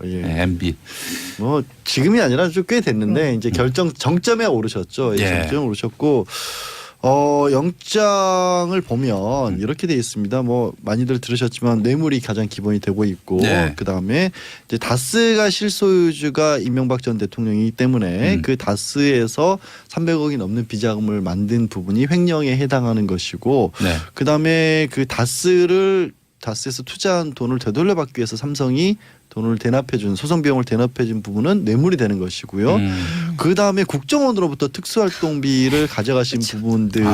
예. 네, MB. 뭐 지금이 아니라 좀 꽤 됐는데 이제 정점에 오르셨죠. 예. 정점에 오르셨고 영장을 보면 이렇게 돼 있습니다. 뭐 많이들 들으셨지만 뇌물이 가장 기본이 되고 있고 네. 그다음에 이제 다스가 실소유주가 이명박 전 대통령이기 때문에 그 다스에서 300억이 넘는 비자금을 만든 부분이 횡령에 해당하는 것이고 네. 그다음에 그 다스에서 투자한 돈을 되돌려받기 위해서 삼성이 돈을 대납해준 소송 비용을 대납해준 부분은 뇌물이 되는 것이고요. 그 다음에 국정원으로부터 특수활동비를 가져가신 부분들은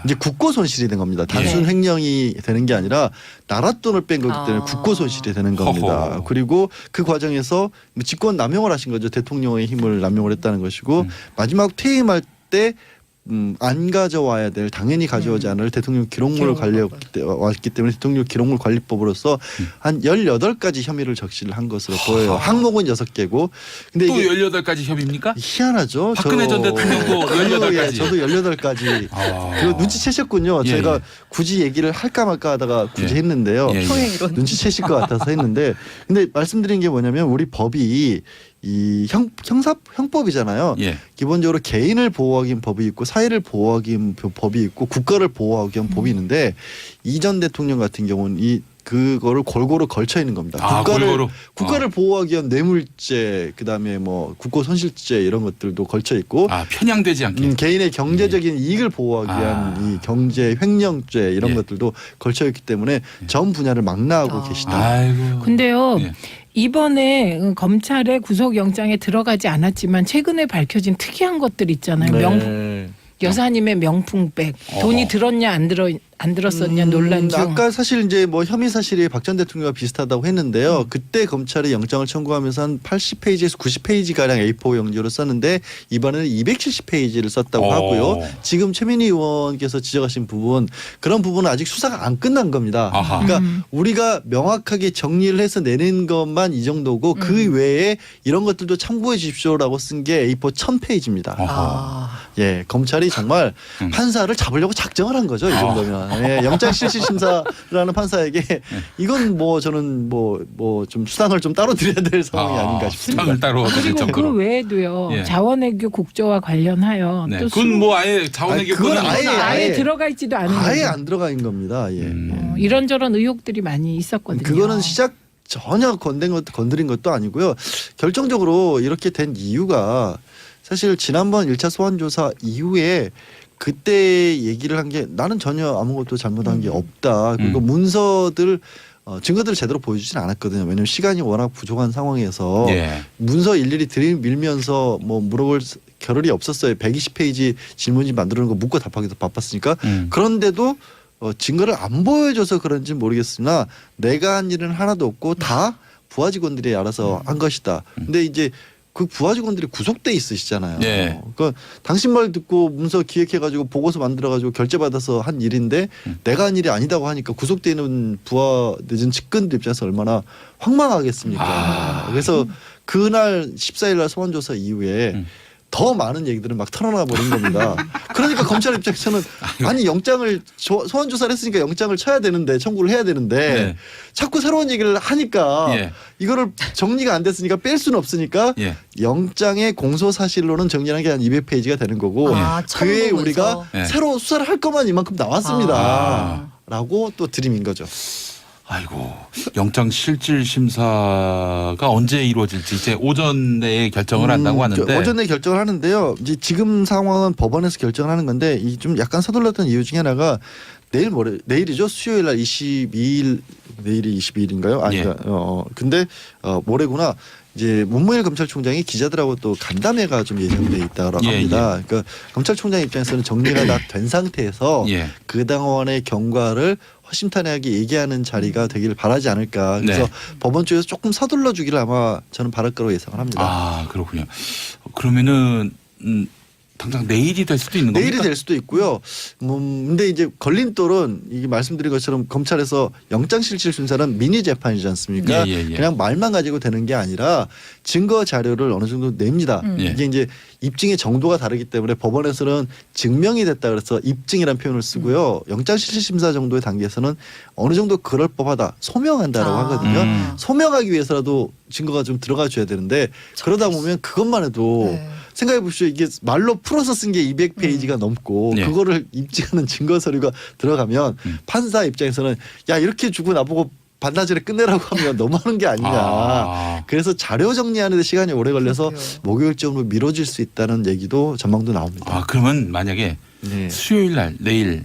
이제 국고 손실이 된 겁니다. 단순 횡령이 되는 게 아니라 나라 돈을 뺀 거기 때문에 국고 손실이 되는 겁니다. 허허. 그리고 그 과정에서 직권 남용을 하신 거죠. 대통령의 힘을 남용을 했다는 것이고 마지막 퇴임할 때 안 가져와야 될 당연히 가져오지 않을 대통령 기록물을 왔기 때문에 대통령 기록물 관리법으로서 한 18가지 혐의를 적시를 한 것으로 보여요. 항목은 6개고. 근데 또 이게 18가지 혐의입니까? 희한하죠. 박근혜 전 대통령도 18가지. 저도 18가지. 그리고 눈치채셨군요. 예, 제가 예. 굳이 얘기를 할까 말까 하다가 굳이 예. 했는데요. 예, 예. 눈치채실 것 같아서 했는데 근데 말씀드린 게 뭐냐면 우리 법이 이 형법이잖아요. 예. 기본적으로 개인을 보호하기 위한 법이 있고 사회를 보호하기 위한 법이 있고 국가를 보호하기 위한 법이 있는데 이 전 대통령 같은 경우는 그거를 골고루 걸쳐 있는 겁니다. 골고루. 국가를 보호하기 위한 뇌물죄, 그다음에 뭐 국고 손실죄 이런 것들도 걸쳐 있고 편향되지 않게. 개인의 경제적인 이익을 보호하기 위한 이 경제 횡령죄 이런 것들도 걸쳐 있기 때문에 전 분야를 망라하고 계시다. 아이고. 근데요. 예. 이번에 검찰의 구속영장에 들어가지 않았지만 최근에 밝혀진 특이한 것들 있잖아요. 네. 여사님의 명품백 돈이 들었냐 안 들었었냐 논란 중. 아까 사실 이제 뭐 혐의 사실이 박 전 대통령과 비슷하다고 했는데요. 그때 검찰이 영장을 청구하면서 한 80페이지에서 90페이지 가량 A4 용지로 썼는데 이번에는 270페이지를 썼다고 하고요. 지금 최민희 의원께서 지적하신 부분 그런 부분은 아직 수사가 안 끝난 겁니다. 아하. 그러니까 우리가 명확하게 정리를 해서 내는 것만 이 정도고 그 외에 이런 것들도 참고해 주십시오라고 쓴 게 A4 1000페이지입니다. 예, 검찰이 정말 판사를 잡으려고 작정을 한 거죠. 이 정도면. 예, 영장실시심사라는 판사에게 이건 뭐 저는 뭐 좀 수당을 좀 따로 드려야 될 상황이 아닌가 싶습니다. 수당을 따로 드릴 그리고 정도로. 그 외에도요. 예. 자원외교 국조와 관련하여 네. 또 그건 뭐 아예 자원외교 그건 권은 아예 들어가 있지도 않은 아예 거죠. 안 들어가 있는 겁니다. 예. 이런저런 의혹들이 많이 있었거든요. 그거는 시작 전혀 건드린 것도 아니고요. 결정적으로 이렇게 된 이유가 사실 지난번 1차 소환조사 이후에 그때 얘기를 한 게 나는 전혀 아무것도 잘못한 게 없다. 그리고 문서들 증거들을 제대로 보여주진 않았거든요. 왜냐하면 시간이 워낙 부족한 상황에서 문서 일일이 들이밀면서 뭐 물어볼 겨를이 없었어요. 120페이지 질문지 만드는 거 묻고 답하기도 바빴으니까. 그런데도 증거를 안 보여줘서 그런지 모르겠으나 내가 한 일은 하나도 없고 다 부하 직원들이 알아서 한 것이다. 근데 이제 그 부하 직원들이 구속돼 있으시잖아요. 네. 그러니까 당신 말 듣고 문서 기획해가지고 보고서 만들어가지고 결제받아서 한 일인데 내가 한 일이 아니다고 하니까 구속돼 있는 부하 늦은 측근들 입장에서 얼마나 황망하겠습니까. 그래서 그날 14일 날 소환조사 이후에 더 많은 얘기들을 막 털어놔 버린 겁니다. 그러니까 검찰 입장에서는 아니 영장을 소환 조사를 했으니까 영장을 쳐야 되는데 청구를 해야 되는데 자꾸 새로운 얘기를 하니까 이거를 정리가 안 됐으니까 뺄 수는 없으니까 영장의 공소 사실로는 정리하는 게 한 200페이지가 되는 거고 그에 우리가 새로 수사를 할 것만 이만큼 나왔습니다. 라고 또 드림인 거죠. 아이고, 영장 실질 심사가 언제 이루어질지 이제 오전 내에 결정을 한다고 하는데 오전 내에 결정을 하는데요. 이제 지금 상황은 법원에서 결정을 하는 건데 이 좀 약간 서둘렀던 이유 중에 하나가 내일이죠. 수요일 날 22일 내일이 22일인가요? 근데 모레구나. 이제 문무일 검찰총장이 기자들하고 또 간담회가 좀 예정돼 있다고 합니다. 그러니까 검찰총장 입장에서는 정리가 다 된 상태에서 그 당원의 경과를 허심탄회하게 얘기하는 자리가 되기를 바라지 않을까. 그래서 법원 쪽에서 조금 서둘러 주기를 아마 저는 바랄 거라고 예상을 합니다. 그렇군요. 그러면은 당장 내일이 될 수도 있는 겁니까? 내일이 될 수도 있고요. 근데 이제 걸림돌은 이게 말씀드린 것처럼 검찰에서 영장실질심사는 미니 재판이지 않습니까? 그냥 말만 가지고 되는 게 아니라 증거 자료를 어느 정도 냅니다. 이게 이제 입증의 정도가 다르기 때문에 법원에서는 증명이 됐다 그래서 입증이라는 표현을 쓰고요. 영장실질심사 정도의 단계에서는 어느 정도 그럴 법하다 소명한다라고 하거든요. 소명하기 위해서라도 증거가 좀 들어가 줘야 되는데 그러다 보면 그것만 해도 생각해 보십시오. 이게 말로 풀어서 쓴 게 200페이지가 넘고 그거를 입증하는 증거 서류가 들어가면 판사 입장에서는 야 이렇게 주고 나보고 반나절에 끝내라고 하면 너무하는 게 아니냐. 그래서 자료 정리하는 데 시간이 오래 걸려서 목요일쯤으로 미뤄질 수 있다는 얘기도 전망도 나옵니다. 그러면 만약에 수요일 날 내일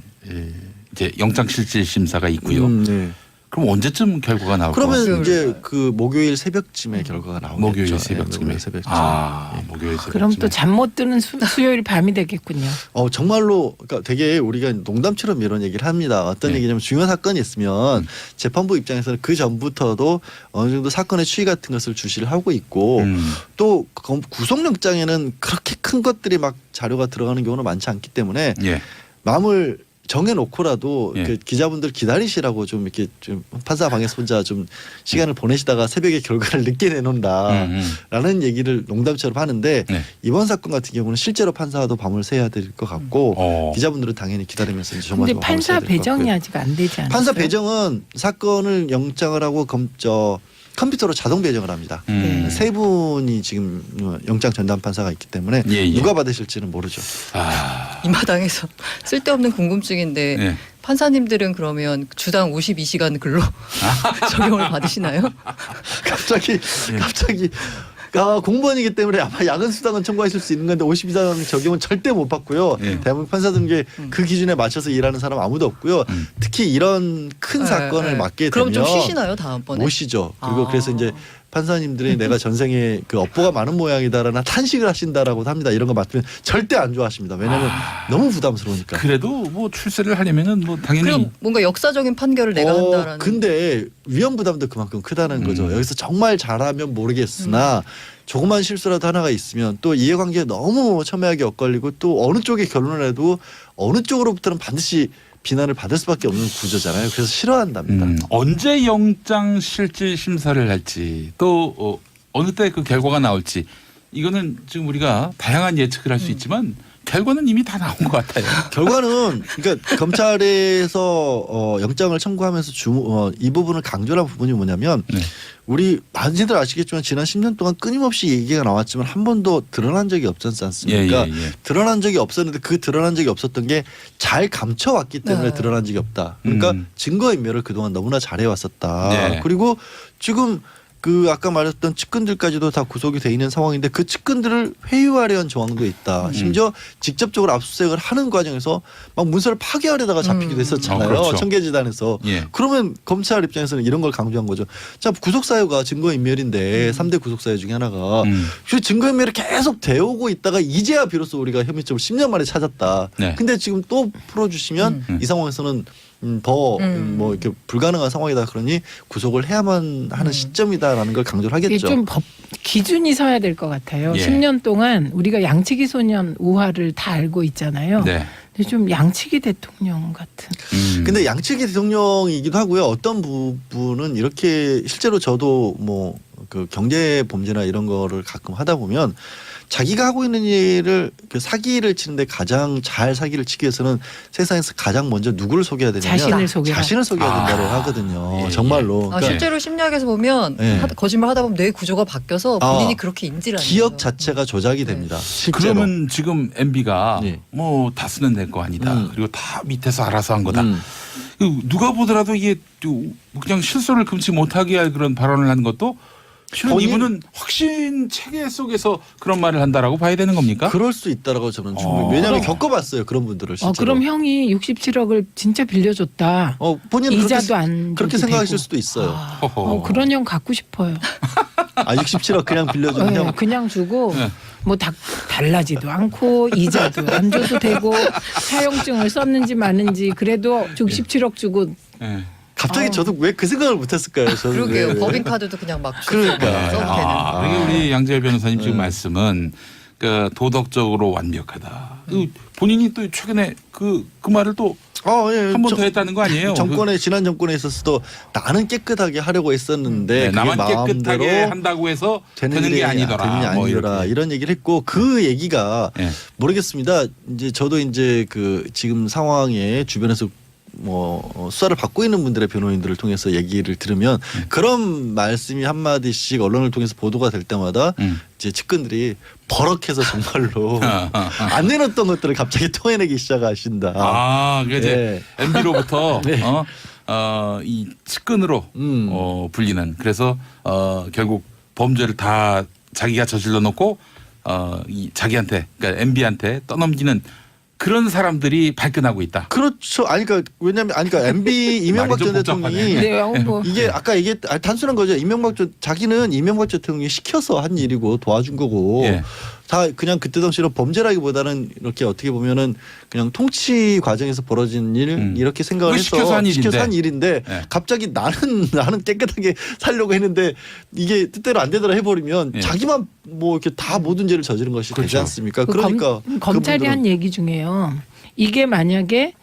이제 영장실질심사가 있고요. 그럼 언제쯤 결과가 나올 것 같습니다. 그러면 이제 그 목요일 새벽쯤에 결과가 나오겠죠. 목요일 새벽쯤에. 목요일 새벽쯤. 목요일 새벽쯤에. 그럼 또 잠 못 드는 수요일 밤이 되겠군요. 정말로 그러니까 되게 우리가 농담처럼 이런 얘기를 합니다. 어떤 얘기냐면 중요한 사건이 있으면 재판부 입장에서는 그 전부터도 어느 정도 사건의 추이 같은 것을 주시를 하고 있고 또 구속영장에는 그렇게 큰 것들이 막 자료가 들어가는 경우는 많지 않기 때문에 마음을 정해놓고라도 그 기자분들 기다리시라고 좀 이렇게 좀 판사 방에서 혼자 좀 시간을 보내시다가 새벽에 결과를 늦게 내놓는다라는 얘기를 농담처럼 하는데 이번 사건 같은 경우는 실제로 판사도 밤을 새야 될 것 같고 기자분들은 당연히 기다리면서 이제 그런데 판사 배정이 아직 안 되지 않나요? 판사 배정은 사건을 영장을 하고 컴퓨터로 자동 배정을 합니다. 세 분이 지금 영장 전담 판사가 있기 때문에 누가 받으실지는 모르죠. 이 마당에서 쓸데없는 궁금증인데 판사님들은 그러면 주당 52시간 근로 적용을 받으시나요? 갑자기 공무원이기 때문에 아마 야근 수당은 청구하실 수 있는 건데 52시간 적용은 절대 못 받고요. 대한민국 판사 등계 그 기준에 맞춰서 일하는 사람 아무도 없고요. 특히 이런 큰 사건을 맡게 되면 그럼 좀 쉬시나요 다음번에? 못 쉬죠. 그리고 그래서 이제 판사님들이 내가 전생에 그 업보가 많은 모양이다라나 탄식을 하신다라고도 합니다. 이런 거 맡으면 절대 안 좋아하십니다. 왜냐하면 너무 부담스러우니까. 그래도 뭐 출세를 하려면은 뭐 당연히 그럼 뭔가 역사적인 판결을 내가 한다라는. 근데 위험 부담도 그만큼 크다는 거죠. 여기서 정말 잘하면 모르겠으나 조그만 실수라도 하나가 있으면 또 이해관계에 너무 첨예하게 엇갈리고 또 어느 쪽에 결론을 해도 어느 쪽으로부터는 반드시 비난을 받을 수밖에 없는 구조잖아요. 그래서 싫어한답니다. 언제 영장 실질 심사를 할지 또 어느 때 그 결과가 나올지 이거는 지금 우리가 다양한 예측을 할 수 있지만 결과는 이미 다 나온 것 같아요. 결과는 그러니까 검찰에서 영장을 청구하면서 이 부분을 강조한 부분이 뭐냐면 우리 많이들 아시겠지만 지난 10년 동안 끊임없이 얘기가 나왔지만 한 번도 드러난 적이 없지 않습니까? 드러난 적이 없었는데 그 드러난 적이 없었던 게 잘 감춰왔기 때문에 드러난 적이 없다. 그러니까 증거인멸을 그동안 너무나 잘해왔었다. 그리고 지금 그 아까 말했던 측근들까지도 다 구속이 돼 있는 상황인데 그 측근들을 회유하려는 정황도 있다. 심지어 직접적으로 압수수색을 하는 과정에서 막 문서를 파괴하려다가 잡히기도 했었잖아요. 그렇죠. 청계재단에서. 그러면 검찰 입장에서는 이런 걸 강조한 거죠. 자, 구속사유가 증거인멸인데 3대 구속사유 중에 하나가 그 증거인멸이 계속 되어오고 있다가 이제야 비로소 우리가 혐의점을 10년 만에 찾았다. 근데 지금 또 풀어주시면 이 상황에서는 뭐 이렇게 불가능한 상황이다 그러니 구속을 해야만 하는 시점이다라는 걸 강조를 하겠죠. 좀 기준이 서야 될 것 같아요. 10년 동안 우리가 양치기 소년 우화를 다 알고 있잖아요. 근데 좀 양치기 대통령 같은. 근데 양치기 대통령이기도 하고요. 어떤 부분은 이렇게 실제로 저도 뭐 그 경제 범죄나 이런 거를 가끔 하다 보면 자기가 하고 있는 일을 그 사기를 치는데 가장 잘 사기를 치기 위해서는 세상에서 가장 먼저 누구를 속여야 되냐면 자신을 속여야 된다고 하거든요. 정말로. 그러니까 실제로 심리학에서 보면 거짓말 하다 보면 뇌 구조가 바뀌어서 본인이 그렇게 인지를 안 해요. 기억 자체가 조작이 됩니다. 실제로. 그러면 지금 MB가 뭐 다 쓰는 내 거 아니다. 그리고 다 밑에서 알아서 한 거다. 누가 보더라도 이게 그냥 실수를 금치 못하게 할 그런 발언을 한 것도 실은 이분은 확신 체계 속에서 그런 말을 한다라고 봐야 되는 겁니까? 그럴 수 있다라고 저는 충분히. 왜냐하면 겪어봤어요. 그런 분들을 실제로. 그럼 형이 67억을 진짜 빌려줬다. 본인은 이자도 안 그렇게 생각하실 수도 있어요. 그런 형 갖고 싶어요. 67억 그냥 빌려주는 형. 그냥 주고 뭐 달라지도 않고 이자도 안 줘도 되고 사용증을 썼는지 마는지 그래도 67억 주고 갑자기 저도 왜 그 생각을 못했을까요? 그러게요. 법인카드도 그냥 막 그러니까. 써도 되는. 우리 양재열 변호사님 지금 말씀은 그러니까 도덕적으로 완벽하다. 본인이 또 최근에 그 말을 또 한 번 더 했다는 거 아니에요? 지난 정권에 있어서도 나는 깨끗하게 하려고 했었는데 네, 나만 깨끗하게 한다고 해서 되는 게 아니더라. 되는 게 아니더라. 이런 얘기를 했고 그 얘기가 네. 모르겠습니다. 이제 저도 이제 그 지금 상황에 주변에서 수사를 받고 있는 분들의 변호인들을 통해서 얘기를 들으면 그런 말씀이 한마디씩 언론을 통해서 보도가 될 때마다 이제 측근들이 버럭해서 정말로 안 내놓던 것들을 갑자기 토해내기 시작하신다. 그게 이제 MB로부터 네. 이 측근으로 불리는 그래서 결국 범죄를 다 자기가 저질러 놓고 이 자기한테 그러니까 MB한테 떠넘기는 그런 사람들이 발끈하고 있다. 그렇죠. 그러니까 왜냐면 그러니까 MB 이명박 전 대통령이 이게 아까 단순한 거죠. 자기는 이명박 전 대통령이 시켜서 한 일이고 도와준 거고 다 그냥 그때 당시로 범죄라기보다는 이렇게 어떻게 보면은 그냥 통치 과정에서 벌어진 일 이렇게 생각을 해서 시켜서 한 일인데 갑자기 나는 깨끗하게 살려고 했는데 이게 뜻대로 안 되더라 해버리면 자기만 이렇게 다 모든 죄를 저지른 것이 되지 않습니까? 그러니까 검찰이 한 얘기 중에요. 이게 만약에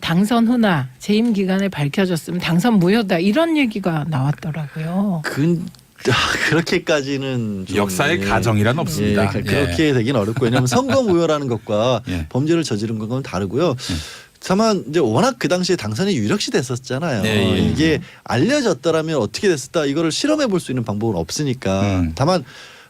당선 후나 재임 기간에 밝혀졌으면 당선 무효다 이런 얘기가 나왔더라고요. 그렇게까지는 역사의 가정이란 없습니다. 그렇게 되긴 어렵고 왜냐하면 선거 무효라는 것과 범죄를 저지른 것과는 다르고요. 다만 이제 워낙 그 당시에 당선이 유력시 됐었잖아요. 이게 알려졌더라면 어떻게 됐을까 이거를 실험해 볼 수 있는 방법은 없으니까. 다만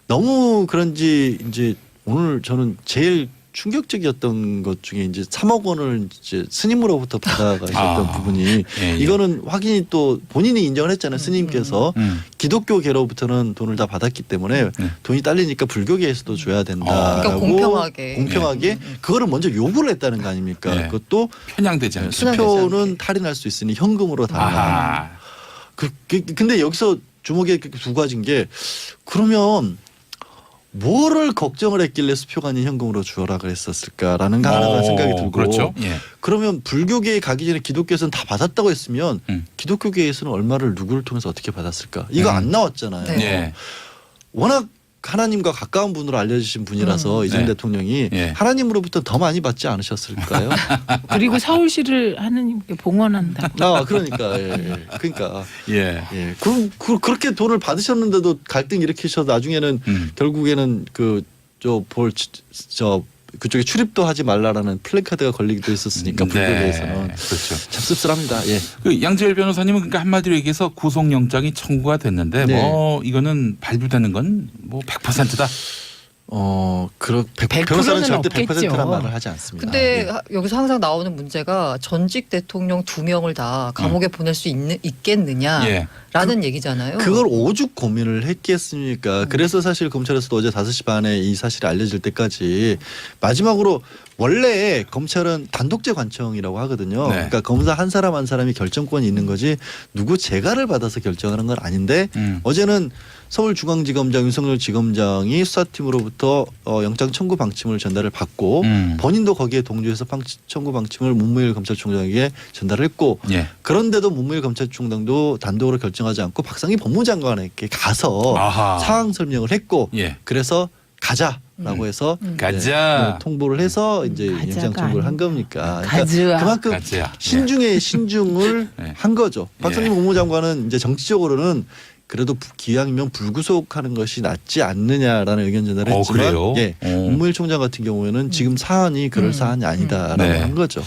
너무 그런지 이제 오늘 저는 제일 충격적이었던 것 중에 이제 3억 원을 이제 스님으로부터 받아가셨던 부분이 이거는 확인이 또 본인이 인정을 했잖아요. 스님께서 기독교계로부터는 돈을 다 받았기 때문에 돈이 딸리니까 불교계에서도 줘야 된다라고 그러니까 공평하게 그거를 먼저 요구를 했다는 거 아닙니까? 그것도 편향되지 않게 수표는 탈인할 수 있으니 현금으로 달라. 근데 여기서 주목의 두 가지인 게 그러면 뭐를 걱정을 했길래 수표가 아닌 현금으로 주어라 그랬었을까라는 하나가 생각이 들고 그렇죠. 그러면 불교계에 가기 전에 기독교에서는 다 받았다고 했으면 기독교계에서는 얼마를 누구를 통해서 어떻게 받았을까 이거 안 나왔잖아요. 워낙 하나님과 가까운 분으로 알려주신 분이라서 이전 대통령이 하나님으로부터 더 많이 받지 않으셨을까요? 그리고 서울시를 하느님께 봉헌한다. 그러니까 그렇게 돈을 받으셨는데도 갈등 일으키셔서 나중에는 결국에는 그쪽에 출입도 하지 말라라는 플래카드가 걸리기도 했었으니까 불교계에서는 그렇죠. 참 씁쓸합니다. 그 양지열 변호사님은 그러니까 한마디로 얘기해서 구속영장이 청구가 됐는데 이거는 발부되는 건 100%다. 변호사는 절대 없겠죠. 100%란 말을 하지 않습니다. 근데 여기서 항상 나오는 문제가 전직 대통령 2명을 다 감옥에 보낼 수 있겠느냐라는 얘기잖아요. 그걸 오죽 고민을 했겠습니까? 그래서 사실 검찰에서도 어제 5시 반에 이 사실이 알려질 때까지 마지막으로 원래 검찰은 단독제 관청이라고 하거든요. 그러니까 검사 한 사람 한 사람이 결정권이 있는 거지 누구 재가를 받아서 결정하는 건 아닌데 어제는 서울중앙지검장 윤석열 지검장이 수사팀으로부터 영장 청구 방침을 전달을 받고 본인도 거기에 동조해서 청구 방침을 문무일 검찰총장에게 전달을 했고 그런데도 문무일 검찰총장도 단독으로 결정하지 않고 박상희 법무장관에게 가서 상황 설명을 했고 그래서 가자라고 해서 가자 통보를 해서 이제 영장 청구를 한 겁니까? 그러니까 그만큼 신중에 신중을 한 거죠. 박상희 법무장관은 이제 정치적으로는 그래도 기왕이면 불구속하는 것이 낫지 않느냐라는 의견 전달을 했지만 문무일 총장 같은 경우에는 지금 사안이 그럴 사안이 아니다라고 한 거죠.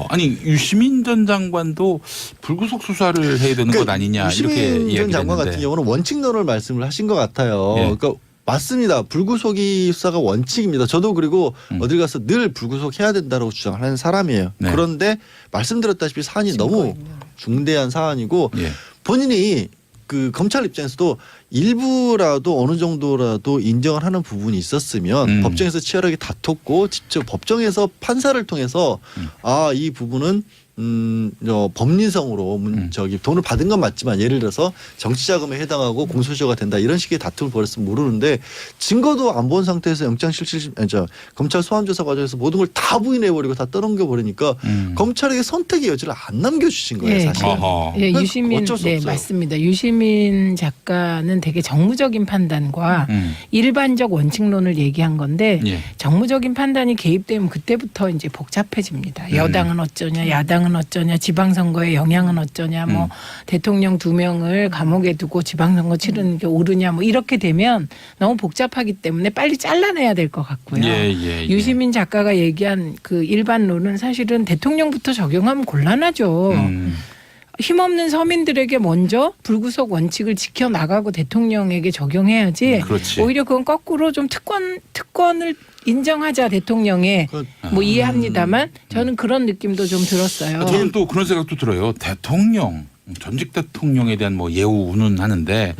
아니 유시민 전 장관도 불구속 수사를 해야 되는 것 아니냐 이렇게 유시민 전 장관 같은 경우는 원칙론을 말씀을 하신 것 같아요. 그러니까 맞습니다. 불구속이 수사가 원칙입니다. 저도 그리고 어딜 가서 늘 불구속해야 된다고 주장하는 사람이에요. 그런데 말씀드렸다시피 사안이 너무 중대한 사안이고 본인이 그 검찰 입장에서도 일부라도 어느 정도라도 인정을 하는 부분이 있었으면 법정에서 치열하게 다퉜고 직접 법정에서 판사를 통해서 이 부분은 법리성으로 저기 돈을 받은 건 맞지만 예를 들어서 정치자금에 해당하고 공소시효가 된다 이런 식의 다툼을 벌였으면 모르는데 증거도 안 본 상태에서 검찰 소환조사 과정에서 모든 걸 다 부인해버리고 다 떠넘겨 버리니까 검찰에게 선택의 여지를 안 남겨주신 거예요 사실. 예, 유시민 네 맞습니다. 유시민 작가는 되게 정무적인 판단과 일반적 원칙론을 얘기한 건데 정무적인 판단이 개입되면 그때부터 이제 복잡해집니다. 여당은 어쩌냐, 야당은 어쩌냐, 지방선거의 영향은 어쩌냐, 뭐 대통령 2명을 감옥에 두고 지방선거 치르는 게 옳으냐, 뭐 이렇게 되면 너무 복잡하기 때문에 빨리 잘라내야 될 것 같고요. 유시민 작가가 얘기한 그 일반론은 사실은 대통령부터 적용하면 곤란하죠. 힘없는 서민들에게 먼저 불구속 원칙을 지켜나가고 대통령에게 적용해야지. 오히려 그건 거꾸로 좀 특권을 인정하자 대통령에 뭐 이해합니다만 저는 그런 느낌도 좀 들었어요. 저는 또 그런 생각도 들어요. 대통령, 전직 대통령에 대한 뭐 예우 운운하는데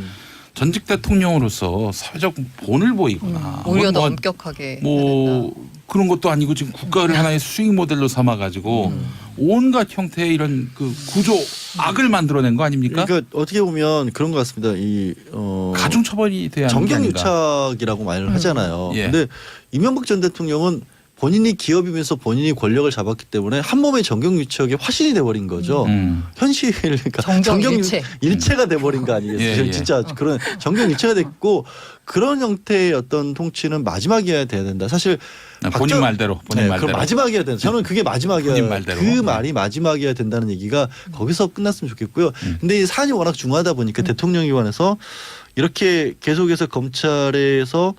전직 대통령으로서 사회적 본을 보이거나 오히려 더 엄격하게 뭐 그런 것도 아니고 지금 국가를 하나의 수익 모델로 삼아가지고 온갖 형태의 이런 그 구조 악을 만들어낸 거 아닙니까? 그러니까 어떻게 보면 그런 것 같습니다. 가중 처벌이 돼야 하는 게 아닌가. 정경유착이라고 말을 하잖아요. 그런데 이명박 전 대통령은 본인이 기업이면서 본인이 권력을 잡았기 때문에 한 몸의 정경유착이 화신이 돼버린 거죠. 현실 그러니까 정경일체가 돼버린 거 아니겠어요? 진짜 그런 정경일체가 됐고 그런 형태의 어떤 통치는 마지막이어야 돼야 된다. 사실 본인 말대로. 그럼 마지막이어야 된다. 저는 그게 마지막이어야 그 말이 마지막이어야 된다는 얘기가 거기서 끝났으면 좋겠고요. 근데 이 사안이 워낙 중요하다 보니까 대통령위원회에서 이렇게 계속해서 검찰에서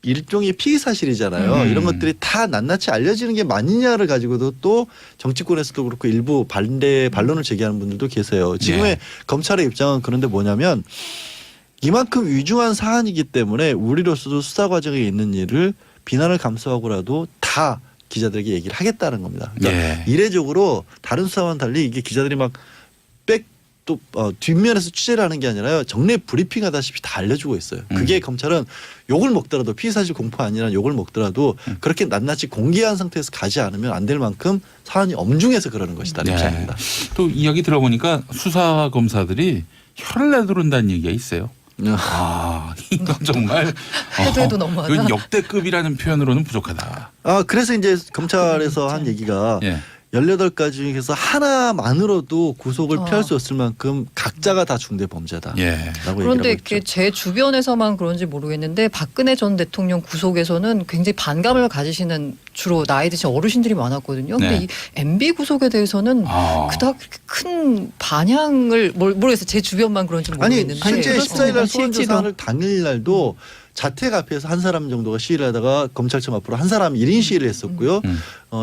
일종의 피의 사실이잖아요. 이런 것들이 다 낱낱이 알려지는 게 맞느냐를 가지고도 또 정치권에서도 그렇고 일부 반론을 제기하는 분들도 계세요. 지금의 검찰의 입장은 그런데 뭐냐면 이만큼 위중한 사안이기 때문에 우리로서도 수사 과정에 있는 일을 비난을 감수하고라도 다 기자들에게 얘기를 하겠다는 겁니다. 그러니까 이례적으로 다른 수사와는 달리 이게 기자들이 막 또 뒷면에서 취재를 하는 게 아니라요. 정례 브리핑 하다시피 다 알려주고 있어요. 그게 검찰은 욕을 먹더라도 피의사실 공포 아니라 욕을 먹더라도 그렇게 낱낱이 공개한 상태에서 가지 않으면 안 될 만큼 사안이 엄중해서 그러는 것이다. 입장입니다. 또 이야기 들어보니까 수사 검사들이 혀를 내두른다는 얘기가 있어요. 이건 정말 해도 너무하다. 이건 역대급이라는 표현으로는 부족하다. 그래서 이제 검찰에서 한 얘기가 18가지 중에서 하나만으로도 구속을 피할 수 없을 만큼 각자가 다 중대 범죄다라고 그런데 얘기하고 있죠. 제 주변에서만 그런지 모르겠는데 박근혜 전 대통령 구속에서는 굉장히 반감을 가지시는 주로 나이 드신 어르신들이 많았거든요. 근데 이 MB 구속에 대해서는 그닥 큰 반향을 모르겠어요. 제 주변만 그런지 모르겠는데. 실제 14일 날 소환조사하는 당일 날도 자택 앞에서 한 사람 정도가 시위를 하다가 검찰청 앞으로 한 사람이 1인 시위를 했었고요.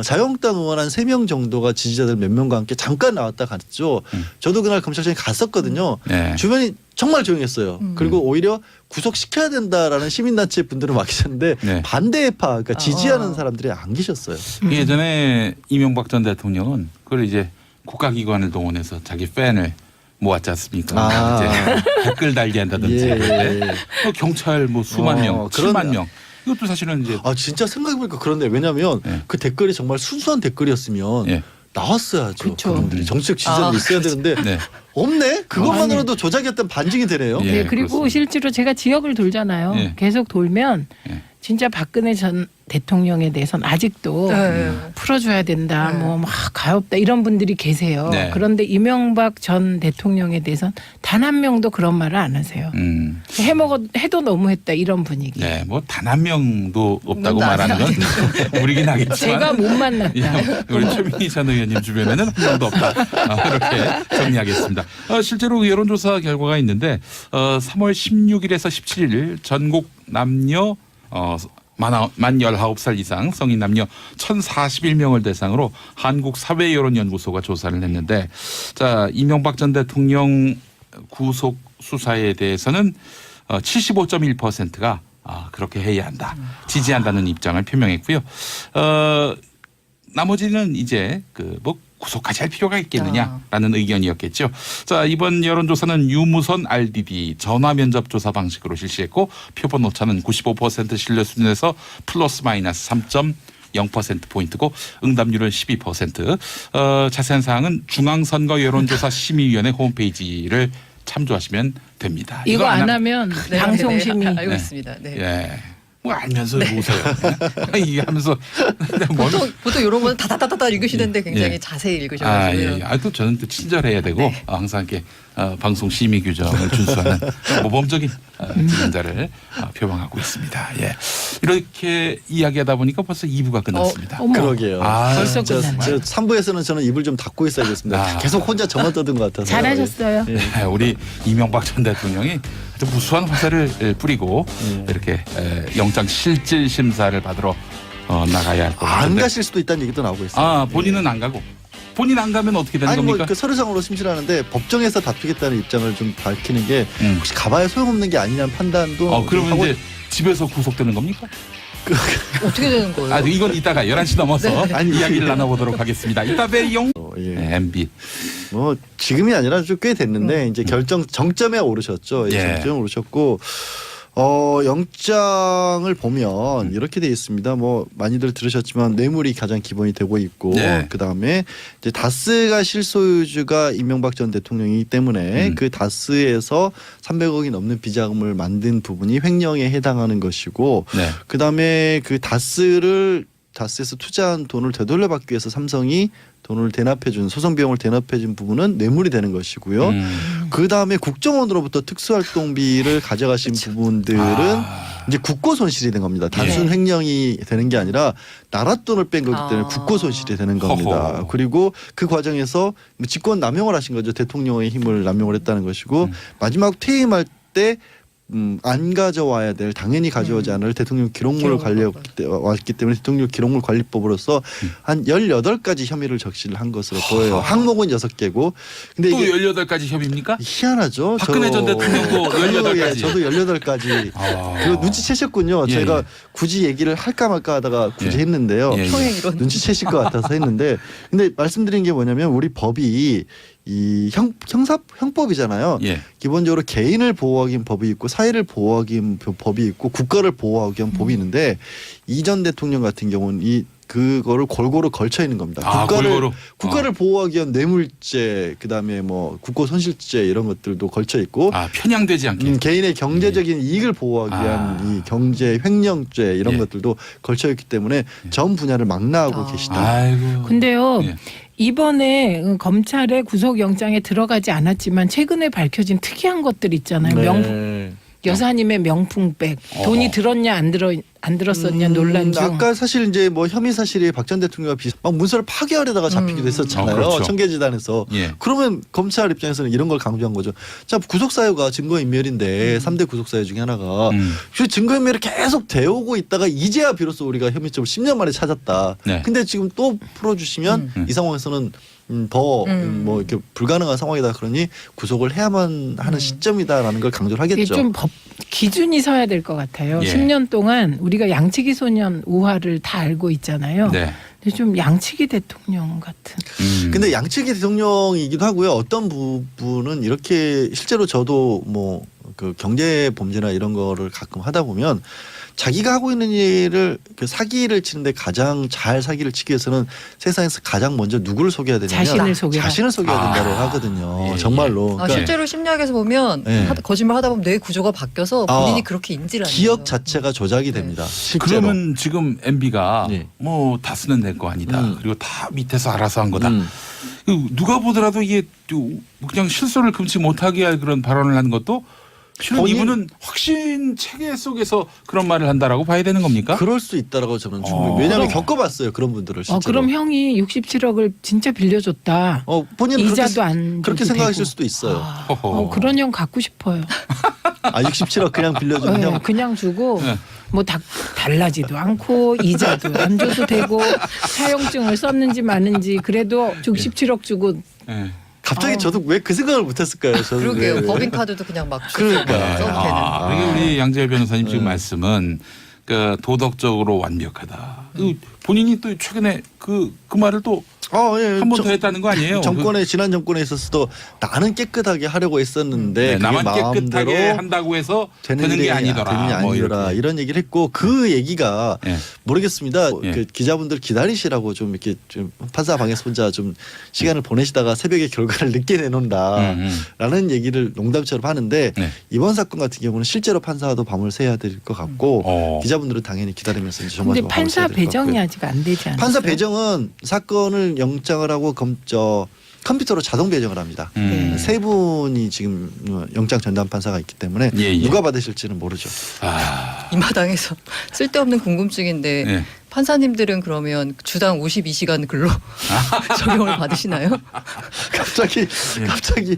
자유한국당 의원 한 3명 정도가 지지자들 몇 명과 함께 잠깐 나왔다 갔죠. 저도 그날 검찰청에 갔었거든요. 주변이 정말 조용했어요. 그리고 오히려 구속시켜야 된다라는 시민단체 분들은 와 계셨는데 반대파, 그러니까 지지하는 사람들이 안 계셨어요. 예전에 이명박 전 대통령은 그걸 이제 국가기관을 동원해서 자기 팬을 모았지 않습니까? 이제 댓글 달기 한다든지 경찰 뭐 수만 명, 7만 명. 이것도 사실은 이제 진짜 생각해보니까 그런데 왜냐하면 그 댓글이 정말 순수한 댓글이었으면 나왔어야죠. 그분들이 정치적 지지자들이 있어야 되는데 없네? 그것만으로도 조작이었던 반증이 되네요. 그리고 그렇습니다. 실제로 제가 지역을 돌잖아요. 계속 돌면 진짜 박근혜 전 대통령에 대해서는 아직도 풀어줘야 된다, 뭐 막 가엾다 이런 분들이 계세요. 그런데 이명박 전 대통령에 대해서는 단 한 명도 그런 말을 안 하세요. 해도 너무했다 이런 분위기. 뭐 단 한 명도 없다고 말하는 건 우리긴 하겠지만 제가 못 만났다. 우리 최민희 전 의원님 주변에는 한 명도 없다. 이렇게 정리하겠습니다. 실제로 여론조사 결과가 있는데 3월 16일에서 17일 전국 남녀 만 19살 이상 성인 남녀 1,041명을 대상으로 한국사회여론연구소가 조사를 했는데 이명박 전 대통령 구속 수사에 대해서는 75.1%가 그렇게 해야 한다. 지지한다는 입장을 표명했고요. 나머지는 이제 구속까지 할 필요가 있겠느냐라는 의견이었겠죠. 이번 여론조사는 유무선 RDD 전화 면접 조사 방식으로 실시했고 표본 오차는 95% 신뢰 수준에서 플러스 마이너스 0%포인트고 응답률은 12%. 자세한 사항은 중앙선거여론조사심의위원회 홈페이지를 참조하시면 됩니다. 이거 안 하면 네, 방송심의 네, 알고 있습니다. 네. 예. 뭐 알면서 웃어요. 이게 하면서 보통 이런 건 다다다다다 읽으시는데 굉장히 예. 자세히 읽으셔가지고요. 예. 또 저는 또 친절해야 되고 네. 항상 이렇게 방송 심의 규정을 준수하는 모범적인 진행자를 표방하고 있습니다. 예. 이렇게 이야기하다 보니까 벌써 2부가 끝났습니다. 어머. 그러게요. 벌써 저 끝났네. 3부에서는 저는 입을 좀 닫고 있어야겠습니다. 계속 혼자 저만 떠든 것 같아서. 잘하셨어요. 네, 우리 이명박 전 대통령이 아주 무수한 화살을 뿌리고 이렇게 영장 실질 심사를 받으러 나가야 할 것 안 같은데. 가실 수도 있다는 얘기도 나오고 있어요. 본인은 안 가고. 본인 안 가면 어떻게 되는 아니 겁니까? 뭐그 서류상으로 심실하는데 법정에서 다투겠다는 입장을 좀 밝히는 게 혹시 가봐야 소용없는 게 아니냐는 판단도 그러면 하고 이제 집에서 구속되는 겁니까? 어떻게 되는 거예요? 이건 이따가 11시 넘어서 이야기를 나눠보도록 하겠습니다. 이따 봬요. 예. 네, MB. 뭐 지금이 아니라 좀 꽤 됐는데 이제 정점에 오르셨죠. 예. 정점에 오르셨고 영장을 보면 이렇게 돼 있습니다. 뭐 많이들 들으셨지만 뇌물이 가장 기본이 되고 있고 네. 그다음에 이제 다스가 실소유주가 이명박 전 대통령이기 때문에 그 다스에서 300억이 넘는 비자금을 만든 부분이 횡령에 해당하는 것이고 네. 그다음에 그 다스에서 투자한 돈을 되돌려받기 위해서 삼성이 돈을 대납해준 소송 비용을 대납해준 부분은 뇌물이 되는 것이고요. 그 다음에 국정원으로부터 특수활동비를 가져가신 부분들은 이제 국고 손실이 된 겁니다. 단순 횡령이 되는 게 아니라 나라 돈을 뺀 거기 때문에 국고 손실이 되는 겁니다. 허허. 그리고 그 과정에서 직권 남용을 하신 거죠. 대통령의 힘을 남용을 했다는 것이고 마지막 퇴임할 때 안 가져와야 될 당연히 가져오지 않을 대통령 기록물을 왔기 때문에 대통령 기록물 관리법으로서 한 18가지 혐의를 적시를 한 것으로 보여요. 항목은 6개고. 근데 또 이게 18가지 협의입니까? 희한하죠. 박근혜 전 대통령도 18가지. 예, 저도 18가지. 그거 눈치채셨군요. 예, 제가 예. 굳이 얘기를 할까 말까 하다가 굳이 예. 했는데요. 예, 예. 평행이론. 눈치채실 것 같아서 했는데 근데 말씀드린 게 뭐냐면 우리 법이 이 형법이잖아요. 예. 기본적으로 개인을 보호하기 위한 법이 있고 사회를 보호하기 위한 법이 있고 국가를 보호하기 위한 법이 있는데 이 전 대통령 같은 경우는 그거를 골고루 걸쳐 있는 겁니다. 골고루. 국가를 보호하기 위한 뇌물죄, 그다음에 뭐 국고 손실죄 이런 것들도 걸쳐 있고 편향되지 않게. 개인의 경제적인 이익을 보호하기 위한 이 경제 횡령죄 이런 것들도 걸쳐 있기 때문에 전 분야를 망라하고 계시다. 아이고. 근데요. 예. 이번에 검찰의 구속영장에 들어가지 않았지만 최근에 밝혀진 특이한 것들 있잖아요. 네. 여사님의 명품백 돈이 들었냐 안 들었었냐 논란 중. 아까 사실 이제 뭐 혐의 사실이 박 전 대통령과 막 문서를 파괴하려다가 잡히기도 했었잖아요. 그렇죠. 청계지단에서. 예. 그러면 검찰 입장에서는 이런 걸 강조한 거죠. 자, 구속사유가 증거인멸인데 3대 구속사유 중에 하나가 그 증거인멸이 계속 되어오고 있다가 이제야 비로소 우리가 혐의점을 10년 만에 찾았다. 네. 근데 지금 또 풀어주시면 이 상황에서는 더 뭐 이렇게 불가능한 상황이다 그러니 구속을 해야만 하는 시점이다라는 걸 강조를 이게 하겠죠. 좀 법 기준이 서야 될 것 같아요. 예. 10년 동안 우리가 양치기 소년 우화를 다 알고 있잖아요. 네. 근데 좀 양치기 대통령 같은. 근데 양측이 대통령이기도 하고요. 어떤 부분은 이렇게 실제로 저도 뭐 그 경제 범죄나 이런 거를 가끔 하다 보면 자기가 하고 있는 일을 그 사기를 치는데 가장 잘 사기를 치기 위해서는 세상에서 가장 먼저 누구를 속여야 되냐면 자신을 속여라. 된다고 하거든요. 예, 정말로. 그러니까 실제로 심리학에서 보면 네. 거짓말 하다 보면 뇌 구조가 바뀌어서 본인이 그렇게 인지를 안 해요. 기억 자체가 조작이 됩니다. 실제로. 그러면 지금 MB가 예. 뭐 다스는 될 거 아니다. 그리고 다 밑에서 알아서 한 거다. 누가 보더라도 이게 그냥 실소를 금치 못하게 할 그런 발언을 한 것도 실은 이분은 확신 체계 속에서 그런 말을 한다라고 봐야 되는 겁니까? 그럴 수 있다라고 저는 충분히. 왜냐하면 겪어봤어요. 그런 분들을 실제로. 그럼 형이 67억을 진짜 빌려줬다. 본인은 이자도 안 그렇게 줘도 생각하실 되고. 수도 있어요. 그런 형 갖고 싶어요. 67억 그냥 빌려주는 형. 그냥 주고 네. 뭐 달라지도 않고 이자도 안 줘도 되고 사용증을 썼는지 마는지 그래도 67억 주고 네. 갑자기 저도 왜 그 생각을 못했을까요? 저는 그러게요. 왜. 법인카드도 그냥 막 그러니까. 써도 되는. 우리 양재열 변호사님 지금 말씀은 그 도덕적으로 완벽하다. 본인이 또 최근에 그 말을 또 예. 한 번 더 했다는 거 아니에요? 정권에 지난 정권에 있었어도 나는 깨끗하게 하려고 했었는데 그게 나만 마음대로 깨끗하게 한다고 해서 되는 게 아니더라. 뭐 이런 얘기를 했고 그 얘기가 예. 모르겠습니다. 예. 그 기자분들 기다리시라고 좀 이렇게 좀 판사 방에서 혼자 좀 시간을 보내시다가 새벽에 결과를 늦게 내놓는다라는 얘기를 농담처럼 하는데 네. 이번 사건 같은 경우는 실제로 판사도 밤을 새야 될 것 같고 기자분들은 당연히 기다리면서 이제 근데 판사 배정이 아직 안 되지 않았어요? 판사 배정은 사건을 영장을 하고 컴퓨터로 자동 배정을 합니다. 세 분이 지금 영장 전담 판사가 있기 때문에 누가 받으실지는 모르죠. 이 마당에서 쓸데없는 궁금증인데 예. 판사님들은 그러면 주당 52시간 근로 적용을 받으시나요? 갑자기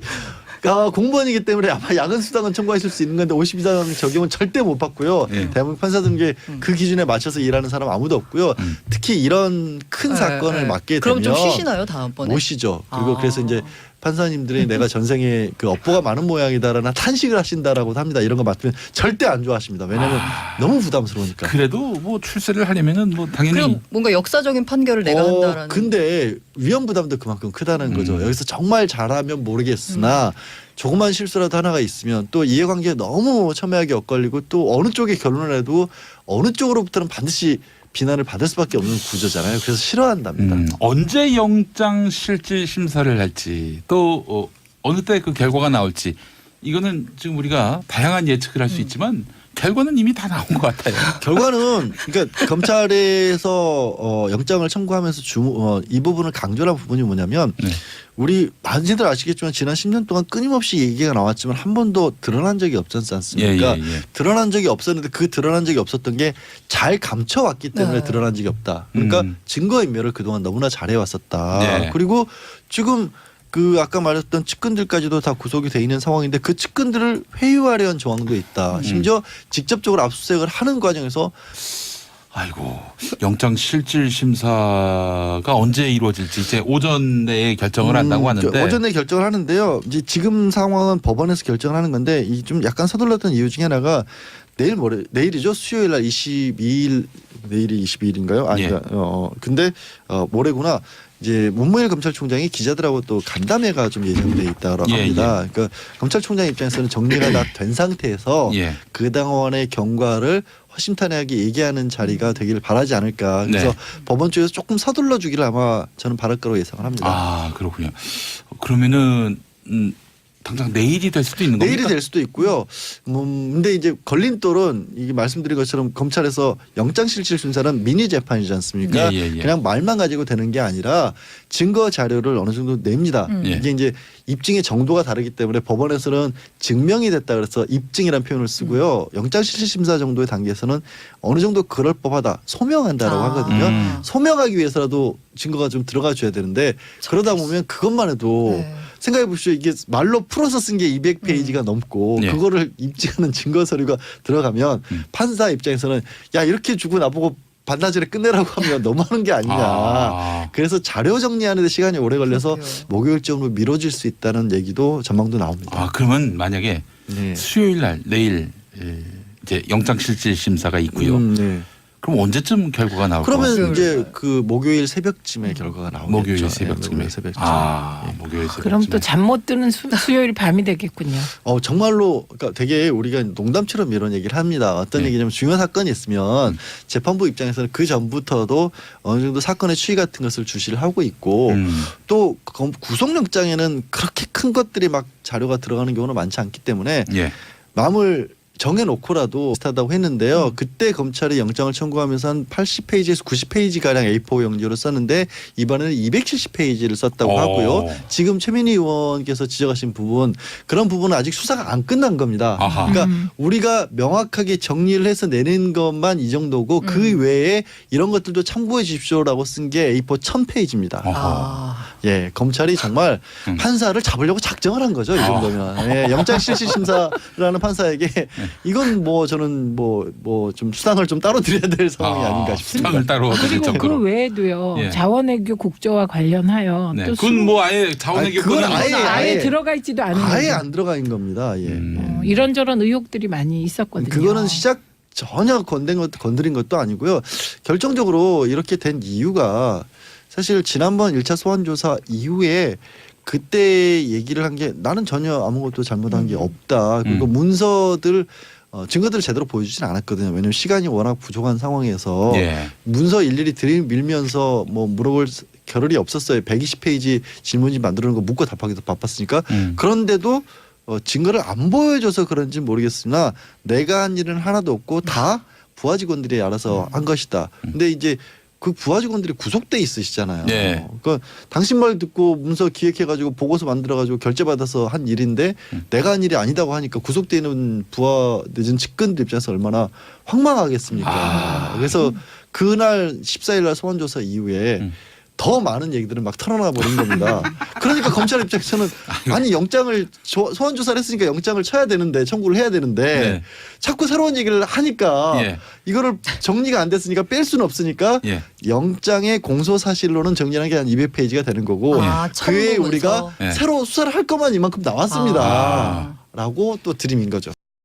공무원이기 때문에 아마 야근 수당은 청구하실 수 있는 건데 52시간 적용은 절대 못 받고요. 대한민국 판사들 중에 그 기준에 맞춰서 일하는 사람 아무도 없고요. 특히 이런 큰 사건을 맡게 되면 그럼 좀 쉬시나요 다음번에? 못 쉬죠. 그리고 그래서 이제 판사님들이 내가 전생에 그 업보가 많은 모양이다라는 탄식을 하신다라고 합니다. 이런 거 맡으면 절대 안 좋아하십니다. 왜냐하면 너무 부담스러우니까. 그래도 뭐 출세를 하려면은 뭐 당연히 그럼 뭔가 역사적인 판결을 내가 한다라는. 근데 위험 부담도 그만큼 크다는 거죠. 여기서 정말 잘하면 모르겠으나 조그만 실수라도 하나가 있으면 또 이해관계에 너무 첨예하게 엇갈리고 또 어느 쪽에 결론을 해도 어느 쪽으로부터는 반드시 비난을 받을 수밖에 없는 구조잖아요. 그래서 싫어한답니다. 언제 영장 실질 심사를 할지 또 어느 때 그 결과가 나올지 이거는 지금 우리가 다양한 예측을 할 수 있지만 결과는 이미 다 나온 것 같아요. 결과는 그러니까 검찰에서 영장을 청구하면서 이 부분을 강조한 부분이 뭐냐면 우리 많이들 아시겠지만 지난 10년 동안 끊임없이 얘기가 나왔지만 한 번도 드러난 적이 없지 않습니까? 드러난 적이 없었는데 그 드러난 적이 없었던 게 잘 감춰왔기 때문에 드러난 적이 없다. 그러니까 증거인멸을 그동안 너무나 잘해왔었다. 그리고 지금 그 아까 말했던 측근들까지도 다 구속이 돼 있는 상황인데 그 측근들을 회유하려는 조항도 있다. 심지어 직접적으로 압수수색을 하는 과정에서 아이고 영장 실질 심사가 언제 이루어질지 이제 오전 내에 결정을 한다고 하는데 오전 내에 결정을 하는데요. 이제 지금 상황은 법원에서 결정을 하는 건데 이 좀 약간 서둘렀던 이유 중에 하나가 내일이죠. 수요일 날 22일 내일이 22일인가요? 아니 근데 모레구나. 이제 문무일 검찰총장이 기자들하고 또 간담회가 좀 예정돼 있다고 합니다. 그러니까 검찰총장 입장에서는 정리가 다 된 상태에서 그 당원의 경과를 허심탄회하게 얘기하는 자리가 되기를 바라지 않을까. 그래서 법원 쪽에서 조금 서둘러 주기를 아마 저는 바랄 거라고 예상을 합니다. 아 그렇군요. 그러면은 당장 내일이 될 수도 있는 겁니까? 내일이 될 수도 있고요. 근데 이제 걸림돌은 이게 말씀드린 것처럼 검찰에서 영장실질심사는 미니 재판이지 않습니까? 그냥 말만 가지고 되는 게 아니라 증거 자료를 어느 정도 냅니다. 이게 이제 입증의 정도가 다르기 때문에 법원에서는 증명이 됐다 그래서 입증이라는 표현을 쓰고요. 영장실질심사 정도의 단계에서는 어느 정도 그럴 법하다 소명한다라고 하거든요. 소명하기 위해서라도 증거가 좀 들어가 줘야 되는데 그러다 보면 그것만 해도 생각해 보십시오. 이게 말로 풀어서 쓴 게 200페이지가 넘고 그거를 입증하는 증거 서류가 들어가면 판사 입장에서는 야 이렇게 주고 나보고 반나절에 끝내라고 하면 너무하는 게 아니냐. 그래서 자료 정리하는 데 시간이 오래 걸려서 목요일쯤으로 미뤄질 수 있다는 얘기도 전망도 나옵니다. 아 그러면 만약에 수요일 날 내일 이제 영장 실질 심사가 있고요. 그럼 언제쯤 결과가 나올 것 같습니까? 그러면 이제 그 목요일 새벽쯤에 결과가 나오겠죠. 목요일 새벽쯤에. 목요일 새벽쯤에. 그럼 또 잠 못 드는 수요일 밤이 되겠군요. 정말로 그러니까 되게 우리가 농담처럼 이런 얘기를 합니다. 어떤 얘기냐면 중요한 사건이 있으면 재판부 입장에서는 그 전부터도 어느 정도 사건의 추이 같은 것을 주시를 하고 있고 또 구속영장에는 그렇게 큰 것들이 막 자료가 들어가는 경우는 많지 않기 때문에 마음을 정해놓고라도 비슷하다고 했는데요. 그때 검찰이 영장을 청구하면서 한 80페이지에서 90페이지가량 A4 용지로 썼는데 이번에는 270페이지를 썼다고 하고요. 지금 최민희 의원께서 지적하신 부분 그런 부분은 아직 수사가 안 끝난 겁니다. 그러니까 우리가 명확하게 정리를 해서 내는 것만 이 정도고 그 외에 이런 것들도 참고해 주십시오라고 쓴 게 A4 1000페이지입니다. 검찰이 정말 판사를 잡으려고 작정을 한 거죠. 이 정도면. 영장실질심사라는 판사에게 이건 뭐 저는 뭐 좀 수당을 좀 따로 드려야 될 상황이 아닌가 싶습니다. 수당을 따로 드릴 정도로. 그 외에도요. 자원외교 국조와 관련하여 또 그건 뭐 아예 자원외교 그건 아예 들어가 있지도 않은 아예 거죠. 안 들어가 있는 겁니다. 이런저런 의혹들이 많이 있었거든요. 그거는 시작 전혀 건드린 것도 아니고요. 결정적으로 이렇게 된 이유가 사실 지난번 1차 소환 조사 이후에 그때 얘기를 한 게 나는 전혀 아무것도 잘못한 게 없다. 그리고 문서들 증거들을 제대로 보여주지는 않았거든요. 왜냐하면 시간이 워낙 부족한 상황에서 문서 일일이 들이밀면서 뭐 물어볼 겨를이 없었어요. 120페이지 질문지 만드는 거 묻고 답하기도 바빴으니까. 그런데도 증거를 안 보여줘서 그런지 모르겠으나 내가 한 일은 하나도 없고 다 부하 직원들이 알아서 한 것이다. 근데 이제 그 부하 직원들이 구속돼 있으시잖아요. 그러니까 당신 말 듣고 문서 기획해가지고 보고서 만들어가지고 결제받아서 한 일인데 내가 한 일이 아니다고 하니까 구속돼 있는 부하 늦은 측근들 입장에서 얼마나 황망하겠습니까. 그래서 그날 14일 날 소환조사 이후에 더 많은 얘기들을 막 털어놔 버린 겁니다. 그러니까 검찰 입장에서는 아니 영장을 소환 조사를 했으니까 영장을 쳐야 되는데 청구를 해야 되는데 자꾸 새로운 얘기를 하니까 이거를 정리가 안 됐으니까 뺄 수는 없으니까 영장의 공소 사실로는 정리하는 게 한 200페이지가 되는 거고 그에 우리가 새로 수사를 할 것만 이만큼 나왔습니다. 라고 또 드림인 거죠.